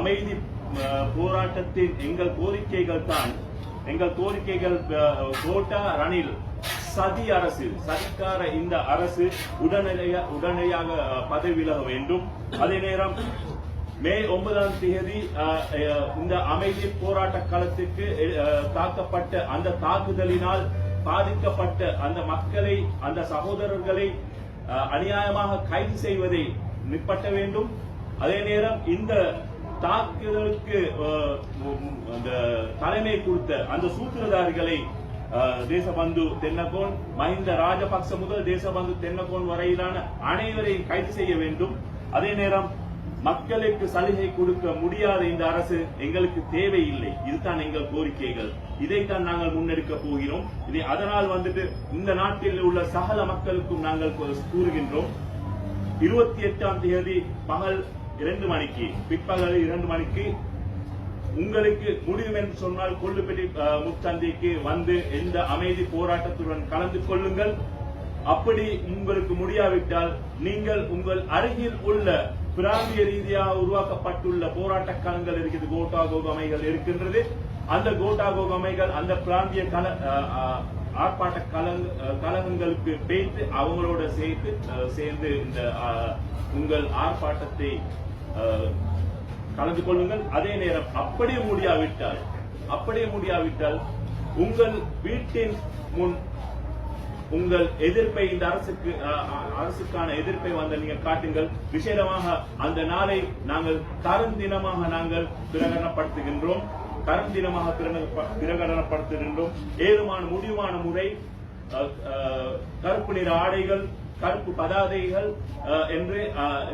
அமைதி போராட்டத்தின் எங்கள் கோரிக்கைகள் கோட்டா ரணில் சதி அரசு சதிக்கார இந்த அரசு உடனடியாக பதவி விலக வேண்டும். அதே நேரம் மே 9ஆம் தேதி இந்த அமைதி போராட்ட களத்திற்கு தாக்கப்பட்ட அந்த தாக்குதலினால் பாதிக்கப்பட்ட அந்த மக்களை அந்த சகோதரர்களை அநியாயமாக கைது செய்வதை நிப்பட்ட வேண்டும். அதே நேரம் இந்த தாக்குதலுக்கு தலைமை கொடுத்த அந்த சூத்திரதாரிகளை தேசபந்து தென்னகோன் மஹிந்த ராஜபக்ச முதல் தேசபந்து தென்னகோன் வரையிலான அனைவரையும் கைது செய்ய வேண்டும். அதே நேரம் மக்களுக்கு சலுகை கொடுக்க முடியாத இந்த அரசு எங்களுக்கு தேவையில்லை. இதுதான் எங்கள் கோரிக்கைகள். இதைத்தான் நாங்கள் முன்னெடுக்க போகிறோம். அதனால் இந்த நாட்டில் உள்ள சகல மக்களுக்கும் நாங்கள் கூறுகின்றோம். 28ஆம் தேதி பகல் 2 மணிக்கு பிற்பகல் 2 மணிக்கு உங்களுக்கு முடியும் என்று சொன்னால் கொள்ளுப்பட்டி முச்சந்தைக்கு வந்து எந்த அமைதி போராட்டத்துடன் கலந்து கொள்ளுங்கள். அப்படி உங்களுக்கு முடியாவிட்டால் நீங்கள் உங்கள் அருகில் உள்ள பிராந்திய ரீதியாக உருவாக்கப்பட்டுள்ள போராட்ட களங்கள் இருக்குது, கோட்டாகோகமைகள் இருக்கின்றது. அந்த கோட்டாகோகமைகள் அந்த பிராந்திய ஆர்ப்பாட்ட கழகங்களுக்கு பேசி அவங்களோட சேர்ந்து இந்த உங்கள் ஆர்ப்பாட்டத்தை கலந்து கொள்ளுங்கள். அதே நேரம் அப்படியே முடியாவிட்டால் உங்கள் வீட்டின் முன் உங்கள் எதிர்ப்பை இந்த அரசுக்கான எதிர்ப்பை நீங்க காட்டுங்கள். விசேடமாக அந்த நாளை நாங்கள் கருந்தினமாக நாங்கள் பிரகடனப்படுத்துகின்றோம். ஏதுமான முடிவான முறை கருப்பு நிற ஆடைகள், கருப்பு பதாதைகள் என்று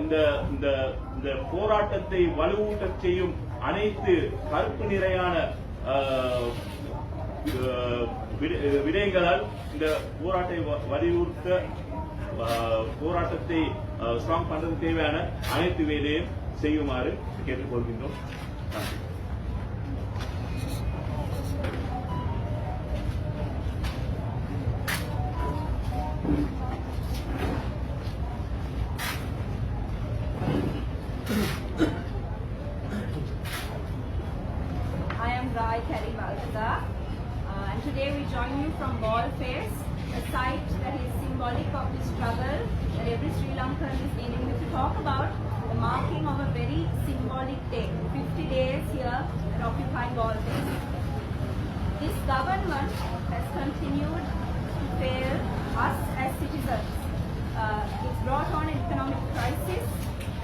இந்த போராட்டத்தை வலுவூட்டச் செய்யும் அனைத்து கருப்பு நிறையான விடயங்களால் இந்த வலியுறுத்த போராட்டத்தை ஸ்ட்ராங் பண்றது தேவையான அனைத்து வேலையும் செய்யுமாறு கேட்டுக்கொள்கின்றோம். நன்றி. And today we join you from Ball Face, a site that is symbolic of the struggle that every Sri Lankan is aiming to talk about, the marking of a very symbolic day, 50 days here at Occupy Ball Face. This government has continued to fail us as citizens. It's brought on an economic crisis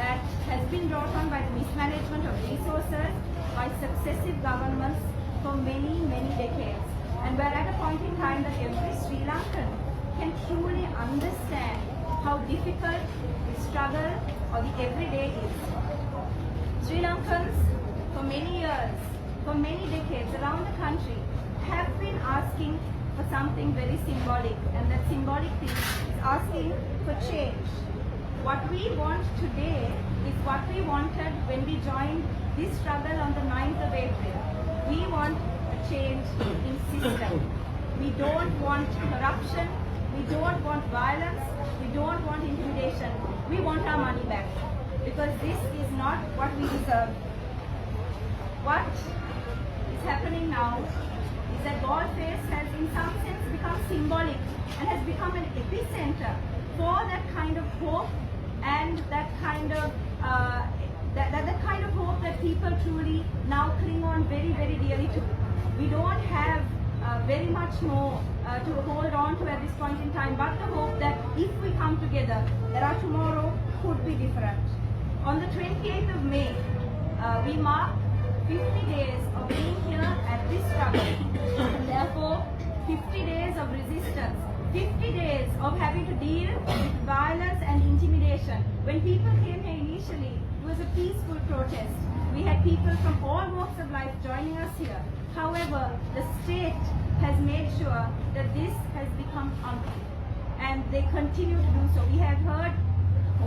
that has been brought on by the mismanagement of resources by successive governments for many, many decades. And we're at a point in time that every Sri Lankan can truly understand how difficult the struggle or the everyday is. Sri Lankans, for many years, for many decades around the country, have been asking for something very symbolic, and that symbolic thing is asking for change. What we want today is what we wanted when we joined this struggle on the 9th of April. We want a change in system. We don't want corruption. We don't want violence. We don't want intimidation. We want our money back. Because this is not what we deserve. What is happening now is that Ball Face has in some sense become symbolic and has become an epicenter for that kind of hope and that kind of hope that people truly now cling on very, very dearly to. We don't have very much more to hold on to at this point in time, but the hope that if we come together, that our tomorrow could be different. On the 28th of May, we mark 50 days of being here at this struggle, and therefore 50 days of resistance, 50 days of having to deal with violence and intimidation. When people came here initially, it was a peaceful protest. We had people from all walks of life joining us here. However, the state has made sure that this has become unfair, and they continue to do so. We have heard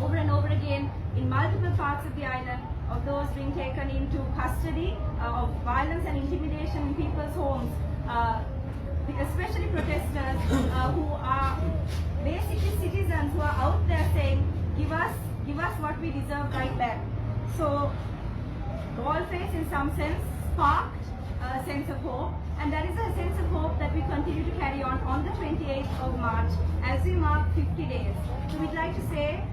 over and over again in multiple parts of the island of those being taken into custody, of violence and intimidation in people's homes, especially protesters who are basically citizens who are out there saying, give us what we deserve right back. So Ballface in some sense sparked a sense of hope, and that is a sense of hope that we continue to carry on the 28th of March as we mark 50 days. So we'd like to say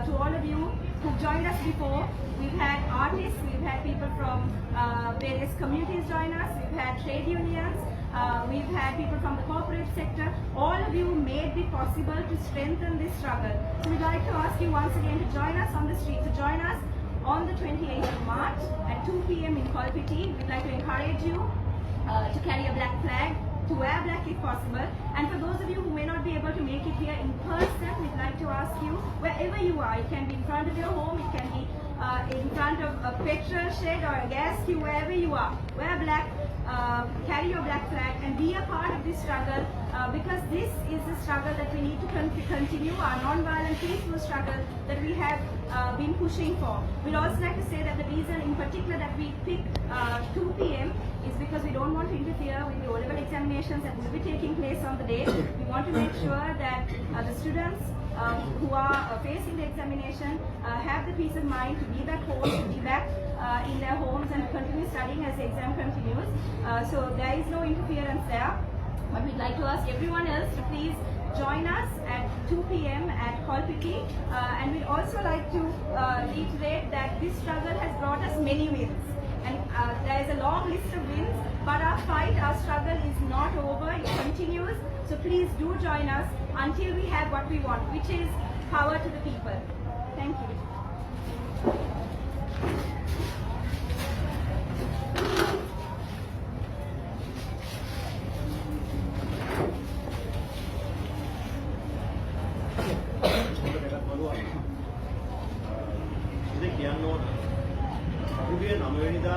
to all of you who've joined us before, we've had artists, we've had people from various communities join us, we've had trade unions, we've had people from the corporate sector. All of you made it possible to strengthen this struggle. So we'd like to ask you once again to join us on the street, to join us on the 28th of March at 2 p.m. in Kolpiti. We'd like to encourage you to carry a black flag, to wear black if possible. And for those of you who may not be able to make it here in person, we'd like to ask you, wherever you are, it can be in front of your home, it can be in front of a petrol shed or a gas queue, wherever you are, wear black, carry your black flag and be a part of this struggle, because this is the struggle that we need to continue, our non-violent peaceful struggle that we have been pushing for. We'd also like to say that the reason in particular that we pick 2 p.m. is because we don't want to interfere with the O-level examinations that will be taking place on the day. We want to make sure that the students who are facing the examination have the peace of mind to be back home, to be back in their homes and continue studying as the exam continues. So there is no interference there. But we'd like to ask everyone else to please join us at 2 p.m. at Kolpiti. And we'd also like to reiterate that this struggle has brought us many wins. And there is a long list of wins, but our fight, our struggle is not over, it continues. So please do join us until we have what we want, which is power to the people. Thank you. පහුගිය 9 වෙනිදා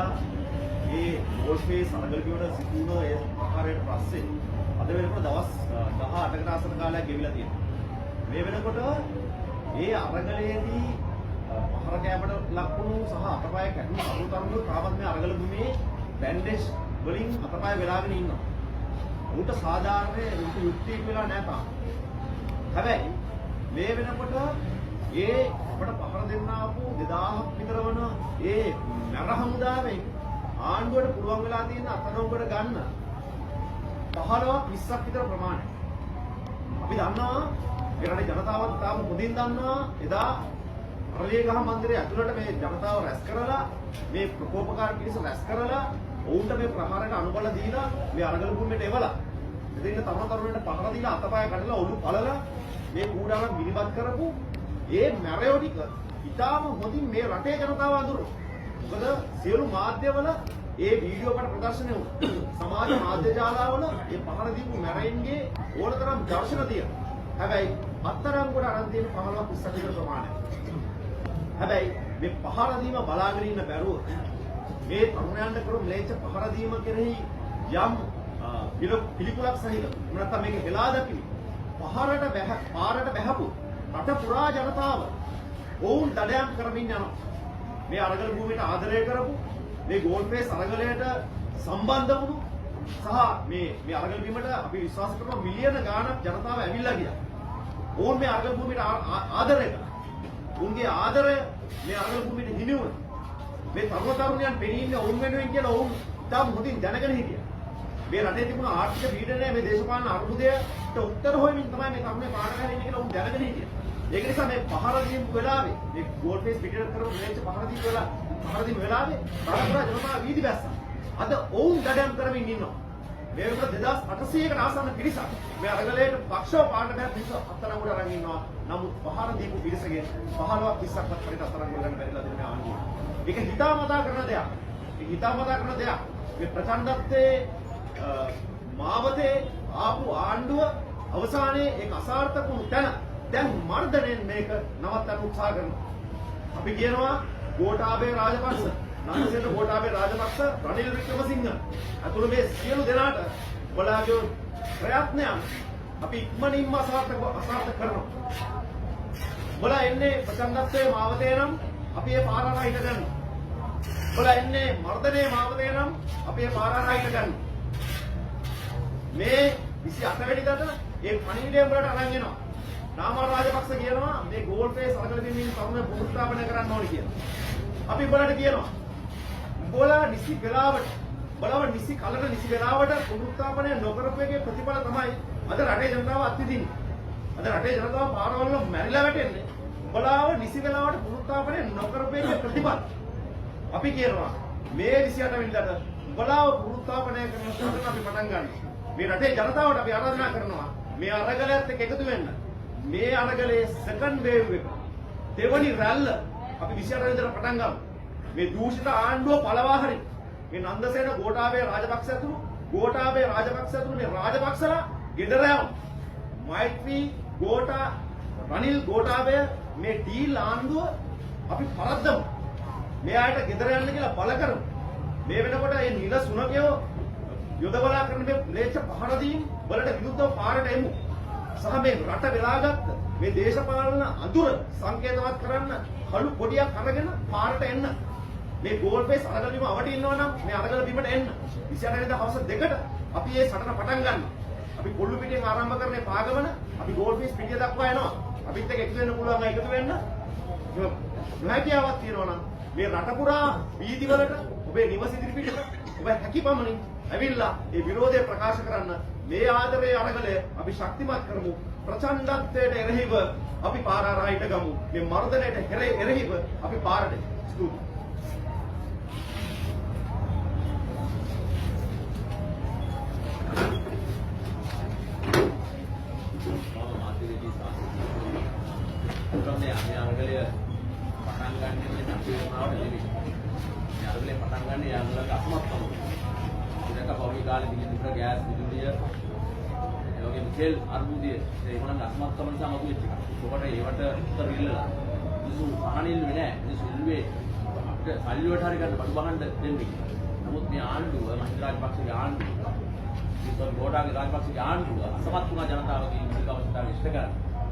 මේ බෝල්ෆේස් අරගලයට සිදුවන ඒ ආකාරයට පස්සේ අද වෙනකොට දවස් 18කට ආසන්න කාලයක් ගෙවිලා තියෙනවා. මේ වෙනකොට මේ අරගලයේදී පහර කෑමට ලක්වුණු සහ අතපය කැඩුණු අරුතරුණු තාමත් මේ අරගල භූමියේ බැන්ඩේජ් වලින් අතපය වෙලාගෙන ඉන්නවා. උන්ට සාධාරණ යුක්තියක් වෙලා නැහැ තාම. හැබැයි මේ වෙනකොට ඒ අපට පහර දෙන්න ආපු 2000ක් විතර වන ඒ මර හමුදාවෙන් ආණ්ඩුවට පුළුවන් වෙලා තියෙන අතනොකට ගන්න 15ක් 20ක් විතර ප්‍රමාණය. අපි දන්නවා මේ රටේ ජනතාවත් තාම මුදින් දන්නවා එදා අරලියගහ මන්දිරයේ ඇතුළට මේ ජනතාව රැස් කරලා මේ ප්‍රකෝපකාර පිරිස රැස් කරලා ඔවුන්ට මේ ප්‍රහාරයට අනුබල දීලා මේ අරගල භූමියට එවලා එදින්න තරුණයන්ට පහර දීලා අතපය කඩලා ඔලු පළලා මේ කූඩාරම් මිනිබත් කරපු ඒ මැරයෝ ටික ඉතාම හොඳින් මේ රටේ ජනතාව අඳුරනවා. මොකද සියලු මාධ්‍යවල ඒ වීඩියෝ කට ප්‍රදර්ශනය වුණා. සමාජ මාධ්‍ය ජාලාවල මේ පහර දීපු මැරයින්ගේ ඕනතරම් දර්ශන තියෙනවා. හැබැයි අත්තරංගුවට අරන් තියෙන 15ක් 20ක් විතර ප්‍රමාණය. හැබැයි මේ පහර දීම බලාගෙන ඉන්න බැරුව මේ තරුණයන්ට කරු ම්ලේච්ඡ පහර දීම කෙරෙහි යම් පිළිකුලක් සහිත නැත්නම් මේක හෙලා දකිමි. පාරට බැහැපු රට පුරා ජනතාව ඔවුන් දඩයම් කරමින් යනවා. මේ අරගල භූමියට ආදරය කරපු මේ ගෝල්ෆේස් අරගලයට සම්බන්ධ වුණු සහ මේ අරගල භූමියට අපි විශ්වාස කරනවා මිලියන ගාණක් ජනතාව ඇවිල්ලා ගියා. ඔවුන් මේ අරගල භූමියට ආදරය කළා. උන්ගේ ආදරය මේ අරගල භූමියට හිමි වුණා. මේ තරුණයන් පෙනී ඉන්නේ ඔවුන් වෙනුවෙන් කියලා ඔවුන් තාම මුදින් දැනගෙන හිටියා. මේ රටේ තිබුණ ආර්ථික පීඩනය මේ දේශපාලන අර්බුදයට උත්තර හොයමින් තමයි මේ තරුණේ පාඩම කරන්නේ කියලා ඔවුන් දැනගෙන හිටියා. ඒක නිසා මේ පහර දීපු වෙලාවේ මේ ගෝල්ෆේස් පිටියට කරපු මේච්ච පහර දීපු වෙලාවේ බාරපුරා ජනතාව වීදි බැස්සා. අද ඔවුන් දඩයම් කරමින් ඉන්නවා. මේ වගේ 2800කට ආසන්න පිරිසක් මේ අරගලයට පක්ෂව පාන්න බෑ පිරිස අත්තරංගුවට අරන් ඉන්නවා. නමුත් පහර දීපු පිරිසගෙන් 15ක් 20ක්වත් පරිට අත්තරංගුවට ගන්න බැරිලා දෙන මේ ආණ්ඩුව. ඒක හිතාමතා කරන දෙයක්. ඒක හිතාමතා කරන දෙයක්. මේ ප්‍රචණ්ඩත්වයේ මාවතේ ආපු ආණ්ඩුව අවසානයේ ඒක අසාර්ථක වුණු තැන දැන් මර්ධනයෙන් මේක නවත්තන්න උත්සාහ කරනවා. අපි කියනවා ගෝඨාභය රාජපක්ෂ, නන්දසේන ගෝඨාභය රාජපක්ෂ, රනිල් වික්‍රමසිංහ අතුළු මේ සියලු දෙනාට ඔයාලගේ ප්‍රයත්නයන් අපි ඉක්මනින්ම අසාර්ථක කරනවා. ඔයාලා එන්නේ ප්‍රචණ්ඩත්වයේ මාවතේ නම් අපි ඒ පාර හරහා හිට ගන්නවා. ඔයාලා එන්නේ මර්ධනයේ මාවතේ නම් අපි ඒ පාර හරහා හිට ගන්නවා. මේ 28 වෙනිදාට ඒ පණිවිඩය වලට අරන් එනවා. නාමල් රාජපක්ෂ කියනවා මේ ගෝල්ෆේස් අරගල දෙමින් තරුණ පුනරුත්ථාපනය කරන්න ඕනේ කියලා. අපි උඹලට කියනවා නිසි වෙලාවට බලව නිසි කලට නිසි වෙලාවට පුනරුත්ථාපනය නොකරපු එකේ ප්‍රතිඵල තමයි අද රටේ ජනතාව අත්විඳින්නේ. අද රටේ ජනතාව පාරවල් වල මැරිලා වැටෙන්නේ. බලව නිසි වෙලාවට පුනරුත්ථාපනය නොකරපු එකේ ප්‍රතිඵල. අපි කියනවා මේ 28 වෙනිදාට බලව පුනරුත්ථාපනය කරන සටන අපි පටන් ගන්නවා. මේ රටේ ජනතාවට අපි ආරාධනා කරනවා මේ අරගලයත් එක්ක එකතු වෙන්න. මේ අරගලයේ සෙකන්ඩ් වේව් එක දෙවනි රැල්ල අපි 28 වෙනිදාට පටන් ගමු. මේ දූෂිත ආණ්ඩුව පළවා හරි මේ නන්දසේන ගෝඨාභය රාජපක්ෂ ඇතුළු මේ රාජපක්ෂලා ගෙදර යමු. මෛත්‍රී රනිල් ගෝඨාභය මේ ඩීල් ආණ්ඩුව අපි පරද්දමු. මේ ආයත ගෙදර යන්න කියලා බල කරමු. මේ වෙනකොට මේ නිල සුනකයෝ යොදවලා කරන මේ ම්ලේච්ඡ පහර දීම් වලට විරුද්ධව පාරට එමු. සහ මේ රට වෙලාගත්ත මේ දේශපාලන අඳුර සංකේතවත් කරන්න කළු කොඩියක් අරගෙන පාරට එන්න. මේ ගෝල් ෆේස් අරගල බිම අවටි ඉන්නවා නම් මේ අරගල බිමට එන්න. 28 වෙනිදා හවස 2ට අපි මේ සටන පටන් ගන්නවා. අපි කොල්ලු පිටින් ආරම්භ කරන්නේ පාගමන. අපි ගෝල් ෆේස් පිටිය දක්වා එනවා. අපිත් එක්ක එකතු වෙන්න පුළුවන් අය එකතු වෙන්න. නොහැකියාවක් තියෙනවා නම් මේ රට පුරා වීදිවලට ඔබේ නිවස ඉදිරිපිටට ඔබ හැකියපමණින් ඇවිල්ලා මේ විරෝධය ප්‍රකාශ කරන්න. මේ ආදරයේ අරගලය අපි ශක්තිමත් කරමු. ප්‍රචණ්ඩත්වයට එරෙහිව අපි පාර ආරායිට ගමු. මේ මර්ධනයට එරෙහිව අපි පාරට ස්තුතියි. ගෑස් විදුලිය එවගේ මුදල් අර්බුදය ඒගොල්ලන් අසමත්කම නිසා මතු වෙච්ච එක. ඒකට ඒවට උත්තර ඉල්ලලා මිනිස්සු අහනින් වෙන්නේ නැහැ. මිනිස්සු ඉල්ලුවේ අපිට සල්ලි වලට හරි ගන්න බඩු බහන්න දෙන්නේ. නමුත් මේ ආණ්ඩුව මහින්ද රාජපක්ෂගේ ආණ්ඩුව ඉතින් ගෝඨාගේ රාජපක්ෂගේ ආණ්ඩුව අසමත් වුණා ජනතාවගේ මූලික අවශ්‍යතාවය ඉෂ්ට කරලා.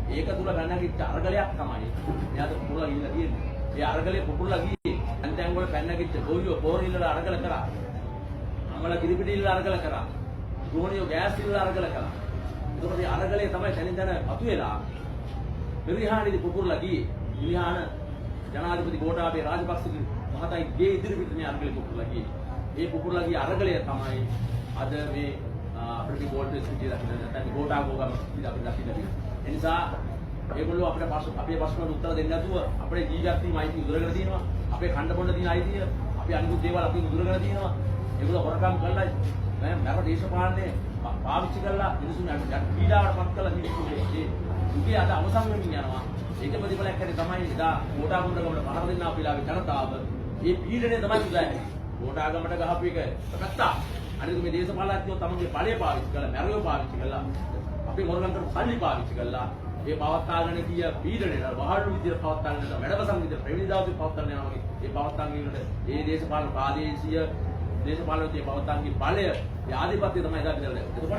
ඒක තුල ගණනකිට අරගලයක් තමයි මෙයාට පුපුරලා ගිහිල්ලා තියෙන්නේ. ඒ අරගලේ පුපුරලා ගියේ අන්තයන් වල පැන්නකිට ගෝලියෝ පෝරිල්ලලා අරගල කරා. අමල කිරිපිටිල්ල අරගල කරා. ගෝණියෝ ගෑස් ඉල්ල අරගල කරා. ඒකෝට මේ අරගලේ තමයි තනින් තන අතු වෙලා මිරිහානේදී පුපුරලා ගියේ. මිරිහාන ජනාධිපති ගෝඨාභය රාජපක්ෂගේ මහතයි ගේ ඉදිරිපිට මේ අරගලේ පුපුරලා ගියේ. ඒ පුපුරලා ගිය අරගලය තමයි අද මේ අපේ ගෝල්ඩ් සිටි දකින්න නැත්නම් ගෝඨාභෝගම අපි දකින්න. ඒ නිසා ඒගොල්ලෝ අපේ ප්‍රශ්නවලට උත්තර දෙන්න නැතුව අපේ ජීවිත වීම අයිති උදුරගෙන තියෙනවා. අපේ කණ්ඩ බොණ්ඩ තියෙන අයිතිය, අපේ අනිකුත් දේවල් අපි උදුරගෙන තියෙනවා. ඒගොල්ලෝ හොරකම් කරලා මම දේශපාලනේ පාවිච්චි කරලා මිනිසුන් පීඩාවට පත් කරලා මිනිස්සුගේ දුකේ අද අවසන් වෙමින් යනවා. ඒක ප්‍රතිඵලයක් හැටි තමයි එදා ගෝඨාගමට පහර දෙන්න අපේ ලාගේ ජනතාව. මේ පීඩනය තමයි උදාහරණය. ගෝඨාගමට ගහපු එක පැත්තා. අනිත් මේ දේශපාලඥයෝ තමන්ගේ බලය පාවිච්චි කරලා මැරෙව පාවිච්චි කරලා අපේ මොරගම් කරපු සල්ලි පාවිච්චි කරලා මේ පවත්තාගෙන ගිය පීඩනය වහල්ලු විදියට පවත්තාගෙන යනවා. වැඩවසම් විදියට ප්‍රවේණි දවසේ පවත්තාගෙන යනවා වගේ. මේ පවත්තාගෙන ඉන්නට මේ දේශපාලන ප්‍රාදේශීය දේශපාලනයේ පවත්තාගේ බලය ආධිපත්‍ය තමයි එදා විතර. එතකොට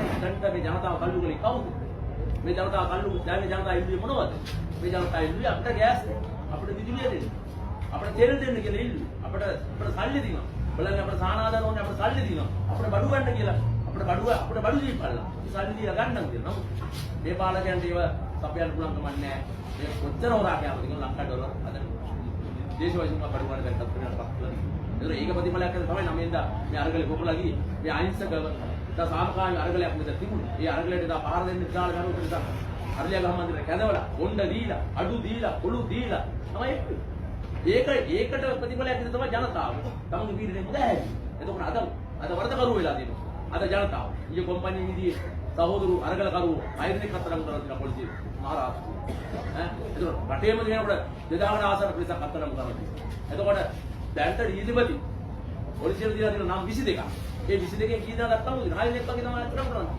දැන් මේ ජනතාව කල්ලු ගලේ කවුද? මේ ජනතාව කල්ලු දැන් මේ ජනතාව ඉල්ලුවේ මොනවද? මේ ජනතාව ඉල්ලුවේ අපිට ගෑස් අපිට විදුලිය දෙන්න. අපිට තෙල් දෙන්න කියලා ඉල්ලුවේ. අපිට සල්ලි දිනවා. බලන්න අපිට සානාදාන ඕනේ අපිට සල්ලි දිනවා. අපිට බඩු ගන්න කියලා. අපිට බඩු දීපල්ලා. මේ සල්ලි දීලා ගන්නම් කියලා. නමුත් මේ පාලකයන්ට ඒව සපයන්න පුළුවන් කමක් නැහැ. මේ කොච්චර හොරා කියනවද කියලා ලංකා ඩොලර් අද දේශවාසීන්ව බඩු ගන්න බැරිවත් වෙනවා. ඒක ප්‍රතිඵලයක් තමයි 9 වෙනිදා මේ අරගලේ පොපුරලා ගියේ. මේ අහිංසක දා සාමකාමී අරගලයක් මෙතන තිබුණා. ඒ අරගලයට දා පහර දෙන්න විශාල කරුණු නිසා අරලිය ගහ මන්දිරේ කැදවලා, කොණ්ඩ දීලා, අඩු දීලා, කුළු දීලා තමයි ඒකට ප්‍රතිඵලයක් දෙන තමයි ජනතාව. තමන්ගේ පීඩනේ මුදහැරි. එතකොට අද වරදකරු වෙලා තියෙනවා. අද ජනතාව. ඊයේ කොම්පැනි විදිහේ සහෝදරු අරගල කරුවෝ අයිතික කතරම් කරලා තියෙන පොලිසිය මහරහතු. එතකොට රටේම දිනනකොට 2000 ආසන පිරිසක් අත්තරම් කරලා තියෙනවා. එතකොට දැන්ට ඊදිපති පොලිසිය දිනා තියෙන නම් 22ක්. ඒ 22කින් කී දෙනා ගත්තම 9 දෙනෙක් වගේ තමයි අත්තරම් කරන්නේ.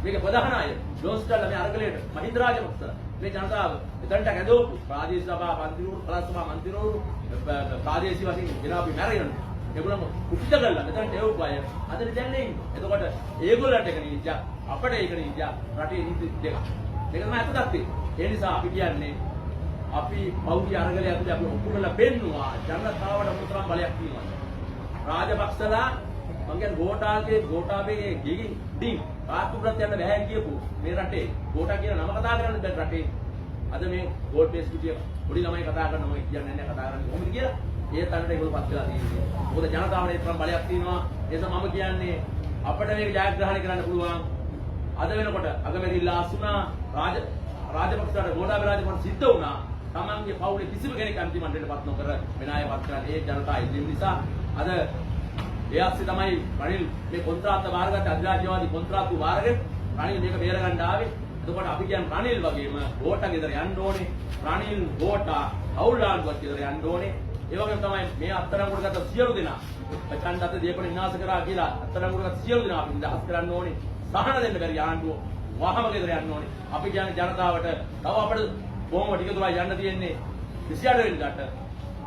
මේක ප්‍රධාන අය ලෝස්ටල්ලා මේ අරගලයට මහින්ද රාජපක්ෂලා මේ ජනතාව එතනට ඇදවපු ප්‍රාදේශීය සභා මන්ත්‍රීවරු පළාත් සභා මන්ත්‍රීවරු ප්‍රාදේශීය වශයෙන් ගෙන අපි මැරෙනවා. ඒගොල්ලෝ කුපිත කරලා මෙතනට එවපු අය අද දැන් ඉන්නේ. එතකොට ඒගොල්ලන්ට එක නීතිය අපිට ඒක නීතිය රටේ නීති දෙක. ඒක තමයි අත දත්තේ. ඒ නිසා අපි කියන්නේ අපි පෞද්ගලික අරගලය ඇතුලේ අපි ඔප්පු කරලා පෙන්නවා ජනතාවට මුතරම් බලයක් තියෙනවා. රාජපක්ෂලා මං කියන්නේ ගෝඨාභයගේ ගිගින් ඩින් කාතුරත් යන්න බැහැ කියපු මේ රටේ ගෝඨා කියන නම කතා කරන්න බැරි රටේ අද මේ ගෝල්ඩ් පේස් පිටිය පොඩි ළමයි කතා කරනවා මම කියන්නේ නැහැ කතා කරන්නේ කොහොමද කියලා ඒ තැනට ඒගොල්ලෝ පත් වෙලා තියෙන්නේ. මොකද ජනතාවට ඒ තරම් බලයක් තියෙනවා. ඒ නිසා මම කියන්නේ අපිට මේක ජයග්‍රහණය කරන්න පුළුවන්. අද වෙනකොට අගමැතිලා අසුනා රාජපක්ෂට ගෝඨාභය රාජපක්ෂ සිද්ධ වුණා. තමන්ගේ පවුලේ කිසිම කෙනෙක් අන්තිම මණ්ඩලයටපත් නොකර වෙන අය පත් කරලා ඒ ජනතා ඉල්ලීම නිසා අද ඒ අස්සේ තමයි රනිල් මේ කොන්ත්‍රාත්ත බාරගත්ත අධිරාජ්‍යවාදී කොන්ත්‍රාත්තු බාරගෙන රනිල් මේක බේර ගන්න ආවේ. එතකොට අපි කියන්නේ රනිල් වගේම ගෝඨා ගෙදර යන්න ඕනේ. රනිල් ගෝඨා අවුලාන්වත් ගෙදර යන්න ඕනේ. ඒ වගේම තමයි මේ අත්තරංගුවට ගත්ත සියලු දෙනා පචණ්ඩත දීපණ විනාශ කරා කියලා අත්තරංගුවට ගත්ත සියලු දෙනා අපි නිදහස් කරන්න ඕනේ. සහන දෙන්න බැරි ආණ්ඩුව වහම ගෙදර යන්න ඕනේ. අපි කියන්නේ ජනතාවට තව අපිට කොහොම ටික දුරයි යන්න තියෙන්නේ 28 වෙනිදාට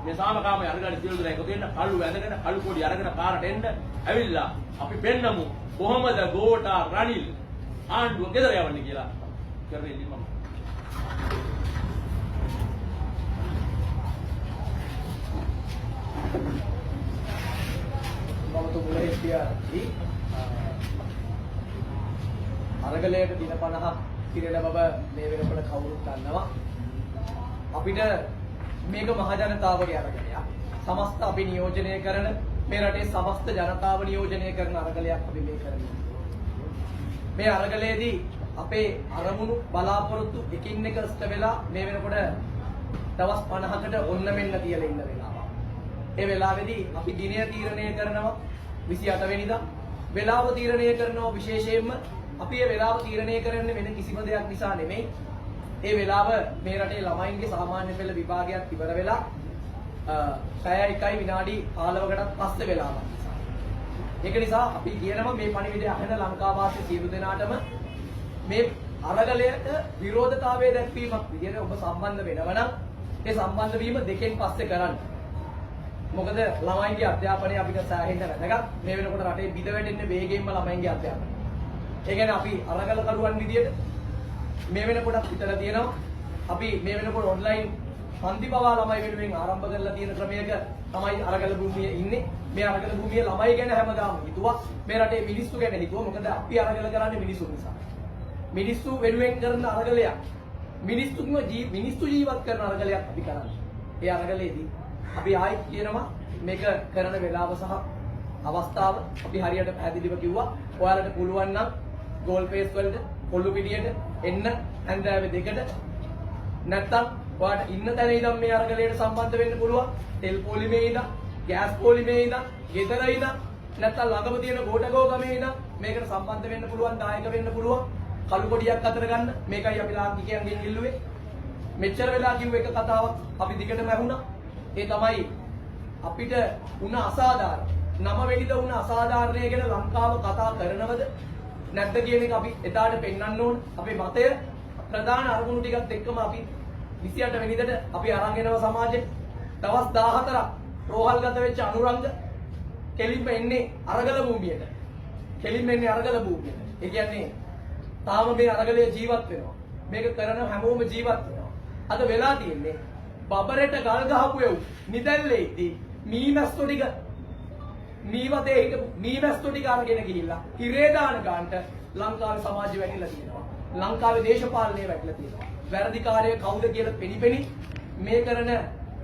මේ සාමකාමී අරගල සියලු දෙනා එකතු වෙන්න කළු වැඳගෙන කළු කොඩි අරගෙන පාරට එන්න ඇවිල්ලා අපි පෙන්නමු කොහොමද ගෝඨා රනිල් ආණ්ඩුව ගෙදර යවන්නේ කියලා කරේ ඉන්නේ මම. මම තුමුලේ ඉතිහාසී අරගලයට දින 50ක් පිරෙන බව මේ වෙනකොට කවුරුත් දන්නවා. අපිට මේක මහ ජනතාවගේ අරගලයක්. සමස්ත අපි නියෝජනය කරන මේ රටේ සමස්ත ජනතාව නියෝජනය කරන අරගලයක් අපි මේ කරන්නේ. මේ අරගලයේදී අපේ අරමුණු බලාපොරොත්තු එකින් එක ඉෂ්ට වෙලා මේ වෙනකොට දවස් 50කට ඔන්න මෙන්න කියලා ඉන්න වෙලාව. ඒ වෙලාවේදී අපි දිනය තීරණය කරනවා 28 වෙනිදා. වෙලාව තීරණය කරනවා විශේෂයෙන්ම අපි මේ වෙලාව තීරණය කරන්නේ වෙන කිසිම දෙයක් නිසා නෙමෙයි. ඒ වෙලාව මේ රටේ ළමයින්ගේ සාමාන්‍ය පෙළ විභාගයක් ඉවර වෙලා පැය 1යි විනාඩි 15කටත් පස්සේ වෙලාවක් නිසා. ඒක නිසා අපි කියනවා මේ පණිවිඩය අහන ලංකාවාසී සියලු දෙනාටම මේ අරගලයට විරෝධතාවය දැක්වීමක් විදිහට ඔබ සම්බන්ධ වෙනවා නම් ඒ සම්බන්ධ වීම දෙකෙන් පස්සේ කරන්න. මොකද ළමයින්ගේ අධ්‍යාපනය අපිට සෑහෙන්න වැදගත්. මේ වෙනකොට රටේ බිඳ වැටෙන්නේ වේගයෙන්ම ළමයින්ගේ අධ්‍යාපනය. ඒ කියන්නේ අපි අරගල කරුවන් විදියට මේ වෙනකොටත් හිතලා තියෙනවා අපි මේ වෙනකොට ඔන්ලයින් පන්ති පවා ළමයි වෙනුවෙන් ආරම්භ කරලා තියෙන ක්‍රමයක තමයි අරගල භූමියේ ඉන්නේ. මේ අරගල භූමියේ ළමයි ගැන හැමදාම හිතුවා. මේ රටේ මිනිස්සු ගැන හිතුවා. මොකද අපි අරගල කරන්නේ මිනිස්සු නිසා. මිනිස්සු වෙනුවෙන් කරන අරගලයක්. මිනිස්සු ජීවත් කරන අරගලයක් අපි කරන්නේ. ඒ අරගලයේදී අපි ආයෙත් කියනවා මේක කරන වෙලාව සහ අවස්ථාව අපි හරියට පැහැදිලිව කිව්වා. ඔයාලට පුළුවන් නම් ගෝල් ෆේස් වලට කොළු පිටියට එන්න හැන්දෑවේ 2ට නැත්තම් ඔයාලට ඉන්න තැන ඉඳන් මේ අරගලයට සම්බන්ධ වෙන්න පුළුවන්. තෙල් පොලිමේ ඉඳන්, ගෑස් පොලිමේ ඉඳන්, ගෙදර ඉඳන් නැත්තම් ළඟම තියෙන ගෝඨගෝ ගමේ ඉඳන් මේකට සම්බන්ධ වෙන්න පුළුවන්, දායක වෙන්න පුළුවන්. කළු කොඩියක් අතර ගන්න. මේකයි අපි ලාංකිකයන්ගෙන් ඉල්ලුවේ. මෙච්චර වෙලා කිව්ව එක කතාවක් අපි දිගටම ඇහුණා. ඒ තමයි අපිට උන අසාධාරණ 9 වෙනිදා උන අසාධාරණය ගැන ලංකාව කතා කරනවද නැද්ද කියන එක අපි එදාට පෙන්වන්න ඕන. අපේ මතය ප්‍රධාන අරමුණු ටිකත් එක්කම අපි 28 වෙනිදාට අපි අරන් එනවා සමාජෙට. දවස් 14ක් රෝහල්ගත වෙච්ච අනුරංග කෙලින්ම එන්නේ අරගල භූමියට. ඒ කියන්නේ තාම මේ අරගලයේ ජීවත් වෙනවා. මේක කරන හැමෝම ජීවත් වෙනවා. අද වෙලා තියෙන්නේ බබරට ගල් ගහපු එව් නිදැල්ලේදී මීමැස්සෝ ටික මීවතේ හිටපු මීමැස්සෝ ටික අරගෙන ගිහිල්ලා ඉරේ දාන ගන්නට ලංකාවේ සමාජය වැටිලා තියෙනවා. ලංකාවේ දේශපාලනය වැටිලා තියෙනවා. වැරදිකාරය කවුද කියලා පෙනිපෙනි මේ කරන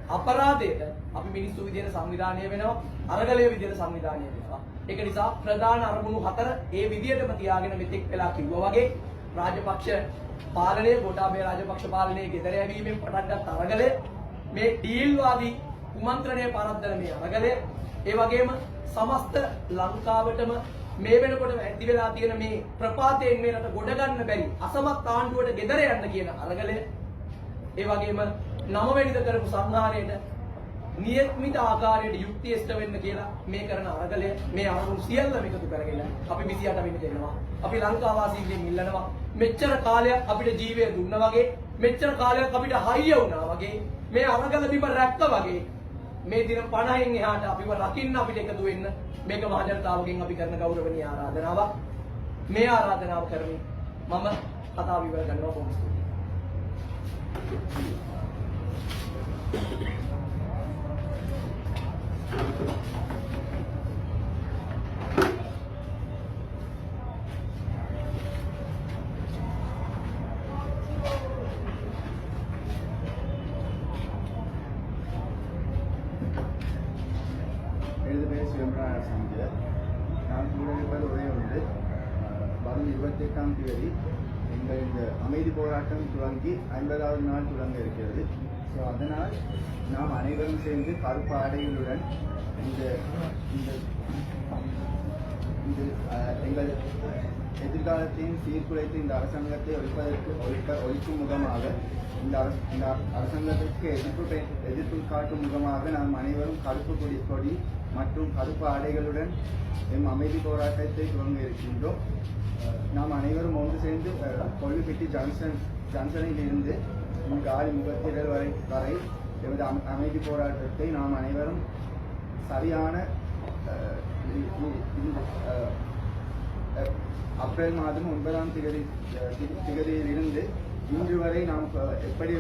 අපරාධයට අපි මිනිස්සු විදියට සංවිධානය වෙනවා. අරගලයේ විදියට සංවිධානය වෙනවා. ඒක නිසා ප්‍රධාන අරමුණු 4 ඒ විදියටම තියාගෙන මෙතෙක් වෙලා කිව්වා වගේ රාජපක්ෂ පාලනය ගෝඨාභය රාජපක්ෂ පාලනයේ ගෙදර යැවීමෙන් පටන් ගත් අරගලය මේ ඩීල්වාදී කුමන්ත්‍රණය පරද්දන මේ අරගලය ඒ වගේම සමස්ත ලංකාවටම මේ වෙනකොට ඇති වෙලා තියෙන මේ ප්‍රපාතයෙන් මේ රට ගොඩ ගන්න බැරි අසමත් ආණ්ඩුවට ගෙදර යන්න කියන අරගලය ඒ වගේම 9 වෙනිදා කරපු සංහාරයට නියමිත ආකාරයට යුක්තියස්ත වෙන්න කියලා මේ කරන අරගලය මේ අරමුණු සියල්ලම එකතු කරගෙන අපි 28 වෙනිදා එනවා. අපි ලංකාවාසීන්ගෙන් ඉල්ලනවා මෙච්චර කාලයක් අපිට ජීවය දුන්නා වගේ මෙච්චර කාලයක් අපිට හයිය වුණා වගේ මේ අරගල බිම රැක්ක වගේ මේ දින 50න් එහාට අපිව රකින්න අපිට එකතු වෙන්න මේක මහ ජනතාවගෙන් අපි කරන ගෞරවනීය ආරාධනාවක්. මේ ආරාධනාව කරමින් මම කතාව ඉවර කරනවා. බොහොම ස්තුතියි. செஞ்ச நான் கூட இருப்பது ஒரே ஒன்று வரும் 28ஆம் தேதி எங்கள் இந்த அமைதி போராட்டம் துவங்கி 50வது நாள் துவங்க இருக்கிறது. ஸோ அதனால் நாம் அனைவரும் சேர்ந்து கருப்பு ஆடைகளுடன் இந்த எங்கள் எதிர்காலத்தையும் சீர்குலைத்து இந்த அரசாங்கத்தை ஒழிக்கும் முகமாக இந்த அரசாங்கத்திற்கு எதிர்ப்பு காட்டும் முகமாக நாம் அனைவரும் கருப்பு கொடி மற்றும் கருப்பு ஆடைகளுடன் எம் அமைதி போராட்டத்தை துவங்க இருக்கின்றோம். நாம் அனைவரும் ஒன்று சேர்ந்து கொள்ளுப்பட்டி ஜங்ஷனில் இருந்து காலி முகத்திடல் வரை எமது அமைதி போராட்டத்தை நாம் அனைவரும் சரியான ஏப்ரல் மாதம் 9ஆம் திகதியிலிருந்து இன்று வரை நாம் எப்படி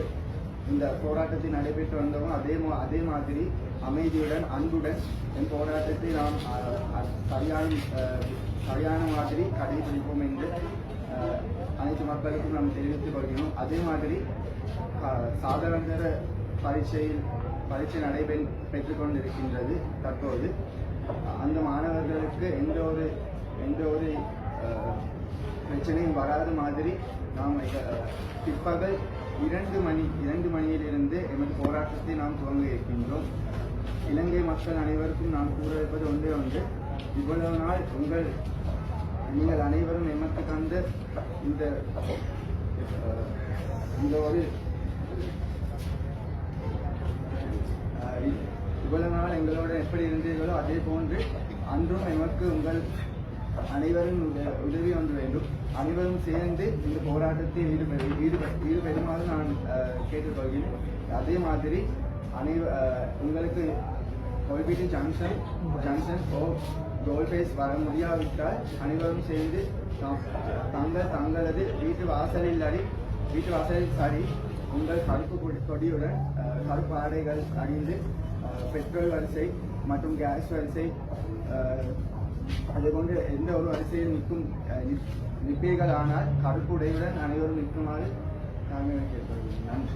இந்த போராட்டத்தை நடைபெற்று வந்தோமோ அதே மாதிரி அமைதியுடன் அன்புடன் இந்த போராட்டத்தை நாம் சரியான மாதிரி கடைபிடிப்போம் என்று அனைத்து மக்களுக்கும் நாம் தெரிவித்துக் கொள்கிறோம். அதே மாதிரி சாதாரண பரீட்சை நடைபெற்றுக் கொண்டிருக்கின்றது தற்போது. அந்த மாணவர்களுக்கு எந்த ஒரு பிரச்சனையும் வராத மாதிரி நாம் பிற்பகல் 2 மணியிலிருந்து எமது போராட்டத்தை நாம் துவங்க இருக்கின்றோம். இலங்கை மக்கள் அனைவருக்கும் நாம் கூற இருப்பது ஒன்று, இவ்வளவு நாள் நீங்கள் அனைவரும் எமக்கு தந்த இந்த இவ்வளவு நாள் எங்களோட எப்படி இருந்தீர்களோ அதே போன்று அன்றும் எமக்கு உங்கள் அனைவரும் உதவி ஒன்று வேண்டும். அனைவரும் சேர்ந்து இந்த போராட்டத்தில் ஈடுபடுமாறு நான் கேட்டுக்கொள்கிறேன். அதே மாதிரி உங்களுக்கு கொல்பிட்டி ஜங்ஷன் கோல்பேஸ் வர முடியாவிட்டால் அனைவரும் சேர்ந்து தங்களது வீட்டு வாசலில் சரி உங்கள் கருப்பு கொடியுடன் கருப்பு ஆடைகள் அணிந்து பெட்ரோல் வரிசை மற்றும் கேஸ் வரிசை அதேபோன்று எந்த ஒரு வரிசையில் நிற்பீர்கள் ஆனால் கருப்பு உடையுடன் அனைவரும் நிற்குமாறு நாங்கள் கேட்கிறோம். நன்றி.